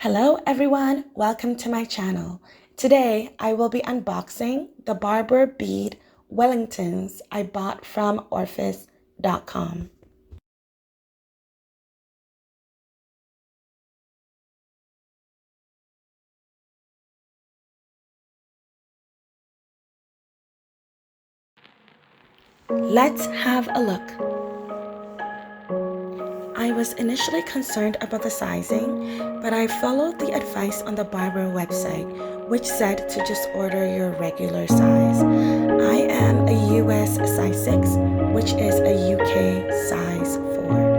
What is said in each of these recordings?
Hello everyone, welcome to my channel. Today I will be unboxing the Barbour Bede Wellingtons I bought from autumnfashion.com. Let's have a look. I was initially concerned about the sizing, but I followed the advice on the Barbour website, which said to just order your regular size. I am a US size 6, which is a UK size 4.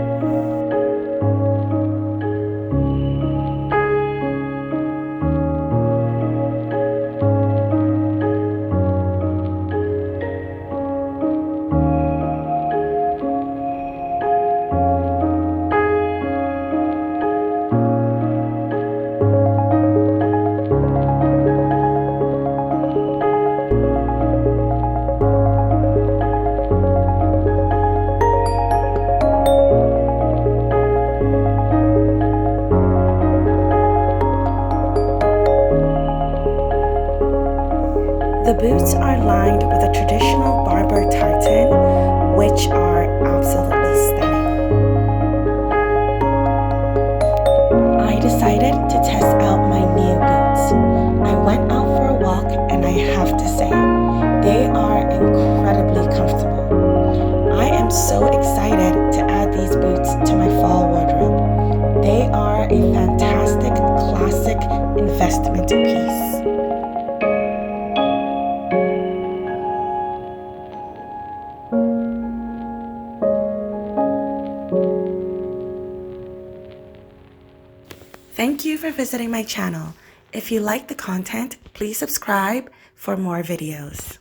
The boots are lined with a traditional Barbour tartan, which are absolutely stunning. I decided to test out my new boots. I went out for a walk and I have to say, they are incredibly comfortable. I am so excited to add these boots to my fall wardrobe. They are a fantastic classic investment piece. Thank you for visiting my channel. If you like the content, please subscribe for more videos.